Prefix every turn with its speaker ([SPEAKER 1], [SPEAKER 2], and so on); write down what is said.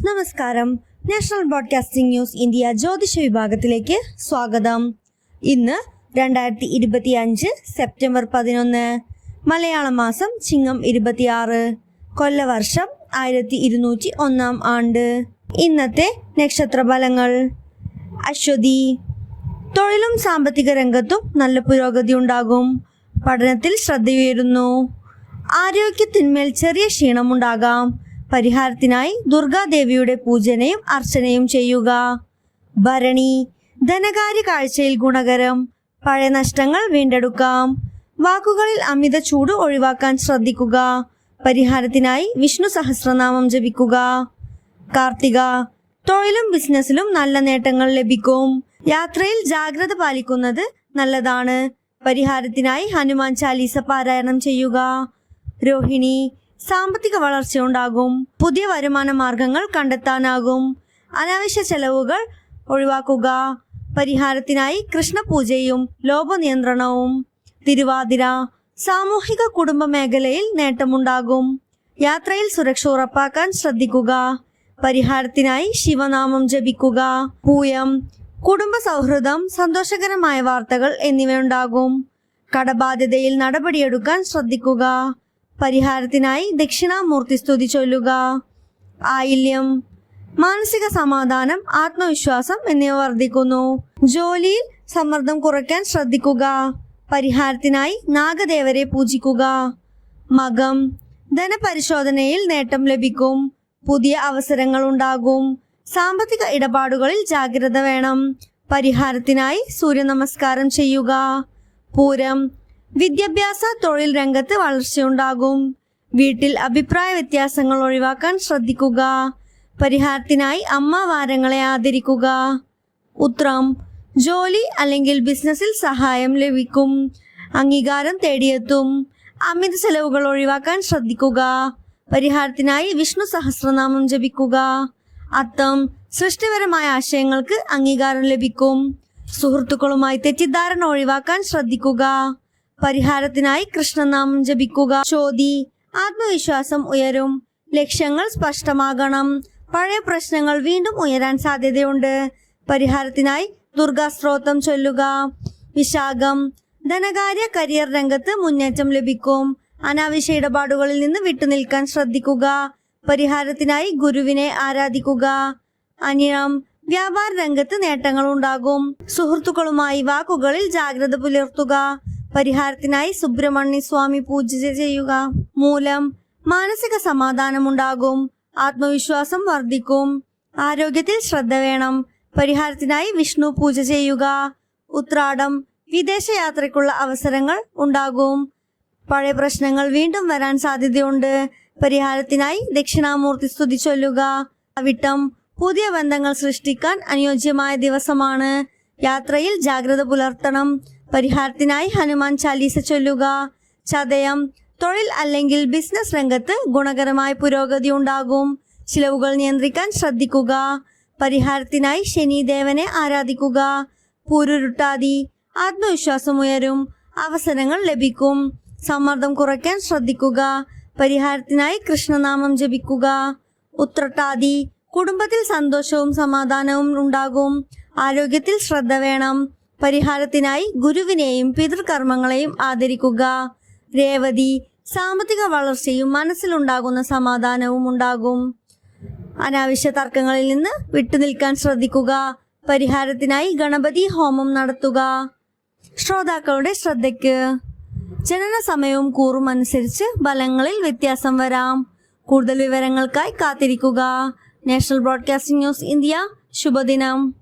[SPEAKER 1] നമസ്കാരം. National broadcasting news India ജ്യോതിഷ വിഭാഗത്തിലേക്ക് സ്വാഗതം. ഇന്ന് 2025 സെപ്റ്റംബർ 11, മലയാള മാസം ചിങ്ങം 26, കൊല്ലവർഷം 1201 ആണ്ട്. ഇന്നത്തെ നക്ഷത്രഫലങ്ങൾ. അശ്വതി. തൊഴിലും സാമ്പത്തിക രംഗത്തും നല്ല പുരോഗതി ഉണ്ടാകും. പഠനത്തിൽ ശ്രദ്ധയുയരുന്നു. ആരോഗ്യത്തിന്മേൽ ചെറിയ ക്ഷീണമുണ്ടാകാം. പരിഹാരത്തിനായി ദുർഗാദേവിയുടെ പൂജനയും അർച്ചനയും ചെയ്യുക. ഭരണി. ധനകാര്യ കാഴ്ചയിൽ ഗുണകരം. പഴയ നഷ്ടങ്ങൾ വീണ്ടെടുക്കാം. വാക്കുകളിൽ അമിത ചൂട് ഒഴിവാക്കാൻ ശ്രദ്ധിക്കുക. പരിഹാരത്തിനായി വിഷ്ണു സഹസ്രനാമം ജപിക്കുക. കാർത്തിക. തൊഴിലും ബിസിനസ്സിലും നല്ല നേട്ടങ്ങൾ ലഭിക്കും. യാത്രയിൽ ജാഗ്രത പാലിക്കുന്നത് നല്ലതാണ്. പരിഹാരത്തിനായി ഹനുമാൻ ചാലീസ പാരായണം ചെയ്യുക. രോഹിണി. സാമ്പത്തിക വളർച്ച ഉണ്ടാകും. പുതിയ വരുമാന മാർഗങ്ങൾ കണ്ടെത്താനാകും. അനാവശ്യ ചെലവുകൾ ഒഴിവാക്കുക. പരിഹാരത്തിനായി കൃഷ്ണപൂജയും ലോഭനിയന്ത്രണവും. തിരുവാതിര. സാമൂഹിക കുടുംബ മേഖലയിൽ നേട്ടമുണ്ടാകും. യാത്രയിൽ സുരക്ഷ ഉറപ്പാക്കാൻ ശ്രദ്ധിക്കുക. പരിഹാരത്തിനായി ശിവനാമം ജപിക്കുക. പൂയം. കുടുംബ സൗഹൃദം, സന്തോഷകരമായ വാർത്തകൾ എന്നിവയുണ്ടാകും. കടബാധ്യതയിൽ നടപടിയെടുക്കാൻ ശ്രദ്ധിക്കുക. പരിഹാരത്തിനായി ദക്ഷിണാമൂർത്തി സ്തുതി ചൊല്ലുക. ആയില്യം. മാനസിക സമാധാനം, ആത്മവിശ്വാസം എന്നിവ വർദ്ധിക്കുന്നു. ജോലിയിൽ സമ്മർദ്ദം കുറയ്ക്കാൻ ശ്രദ്ധിക്കുക. പരിഹാരത്തിനായി നാഗദേവരെ പൂജിക്കുക. മകം. ധനപരിശോധനയിൽ നേട്ടം ലഭിക്കും. പുതിയ അവസരങ്ങൾ ഉണ്ടാകും. സാമ്പത്തിക ഇടപാടുകളിൽ ജാഗ്രത വേണം. പരിഹാരത്തിനായി സൂര്യനമസ്കാരം ചെയ്യുക. പൂരം. വിദ്യാഭ്യാസ തൊഴിൽ രംഗത്ത് വളർച്ചയുണ്ടാകും. വീട്ടിൽ അഭിപ്രായ വ്യത്യാസങ്ങൾ ഒഴിവാക്കാൻ ശ്രദ്ധിക്കുക. പരിഹാരത്തിനായി അമ്മവാരങ്ങളെ ആദരിക്കുക. ഉത്രം. ജോലി അല്ലെങ്കിൽ ബിസിനസ്സിൽ സഹായം ലഭിക്കും. അംഗീകാരം തേടിയെത്തും. അമിത ചെലവുകൾ ഒഴിവാക്കാൻ ശ്രദ്ധിക്കുക. പരിഹാരത്തിനായി വിഷ്ണു സഹസ്രനാമം ജപിക്കുക. അത്തം. സൃഷ്ടിപരമായ ആശയങ്ങൾക്ക് അംഗീകാരം ലഭിക്കും. സുഹൃത്തുക്കളുമായി തെറ്റിദ്ധാരണ ഒഴിവാക്കാൻ ശ്രദ്ധിക്കുക. പരിഹാരത്തിനായി കൃഷ്ണനാമം ജപിക്കുക. ചോതി. ആത്മവിശ്വാസം ഉയരും. ലക്ഷ്യങ്ങൾ സ്പഷ്ടമാകണം. പഴയ പ്രശ്നങ്ങൾ വീണ്ടും ഉയരാൻ സാധ്യതയുണ്ട്. പരിഹാരത്തിനായി ദുർഗാസ്ത്രോത്രം ചൊല്ലുക. വിശാഖം. ധനകാര്യ കരിയർ രംഗത്ത് മുന്നേറ്റം ലഭിക്കും. അനാവശ്യ ഇടപാടുകളിൽ നിന്ന് വിട്ടുനിൽക്കാൻ ശ്രദ്ധിക്കുക. പരിഹാരത്തിനായി ഗുരുവിനെ ആരാധിക്കുക. അനിഴം. വ്യാപാര രംഗത്ത് നേട്ടങ്ങൾ ഉണ്ടാകും. സുഹൃത്തുക്കളുമായി വാക്കുകളിൽ ജാഗ്രത പുലർത്തുക. പരിഹാരത്തിനായി സുബ്രഹ്മണ്യ സ്വാമി പൂജ ചെയ്യുക. മൂലം. മാനസിക സമാധാനമുണ്ടാകും. ആത്മവിശ്വാസം വർദ്ധിക്കും. ആരോഗ്യത്തിൽ ശ്രദ്ധ വേണം. പരിഹാരത്തിനായി വിഷ്ണു പൂജ ചെയ്യുക. ഉത്രാടം. വിദേശയാത്രയ്ക്കുള്ള അവസരങ്ങൾ ഉണ്ടാകും. പഴയ പ്രശ്നങ്ങൾ വീണ്ടും വരാൻ സാധ്യതയുണ്ട്. പരിഹാരത്തിനായി ദക്ഷിണാമൂർത്തി സ്തുതി ചൊല്ലുക. അവിട്ടം. പുതിയ ബന്ധങ്ങൾ സൃഷ്ടിക്കാൻ അനുയോജ്യമായ ദിവസമാണ്. യാത്രയിൽ ജാഗ്രത പുലർത്തണം. പരിഹാരത്തിനായി ഹനുമാൻ ചാലീസ ചൊല്ലുക. ചതയം. തൊഴിൽ അല്ലെങ്കിൽ ബിസിനസ് രംഗത്ത് ഗുണകരമായ പുരോഗതി ഉണ്ടാകും. ചിലവുകൾ നിയന്ത്രിക്കാൻ ശ്രദ്ധിക്കുക. പരിഹാരത്തിനായി ശനിദേവനെ ആരാധിക്കുക. പൂരുരുട്ടാതി. ആത്മവിശ്വാസം ഉയരും. അവസരങ്ങൾ ലഭിക്കും. സമ്മർദ്ദം കുറയ്ക്കാൻ ശ്രദ്ധിക്കുക. പരിഹാരത്തിനായി കൃഷ്ണനാമം ജപിക്കുക. ഉത്രട്ടാതി. കുടുംബത്തിൽ സന്തോഷവും സമാധാനവും ഉണ്ടാകും. ആരോഗ്യത്തിൽ ശ്രദ്ധ വേണം. പരിഹാരത്തിനായി ഗുരുവിനെയും പിതൃകർമ്മങ്ങളെയും ആദരിക്കുക. രേവതി. സാമ്പത്തിക വളർച്ചയും മനസ്സിലുണ്ടാകുന്ന സമാധാനവും ഉണ്ടാകും. അനാവശ്യ തർക്കങ്ങളിൽ നിന്ന് വിട്ടുനിൽക്കാൻ ശ്രദ്ധിക്കുക. പരിഹാരത്തിനായി ഗണപതി ഹോമം നടത്തുക. ശ്രോതാക്കളുടെ ശ്രദ്ധയ്ക്ക്. ജനന സമയവും കൂറും അനുസരിച്ച് ഫലങ്ങളിൽ വ്യത്യാസം വരാം. കൂടുതൽ വിവരങ്ങൾക്കായി കാത്തിരിക്കുക. National broadcasting news India. ശുഭദിനം.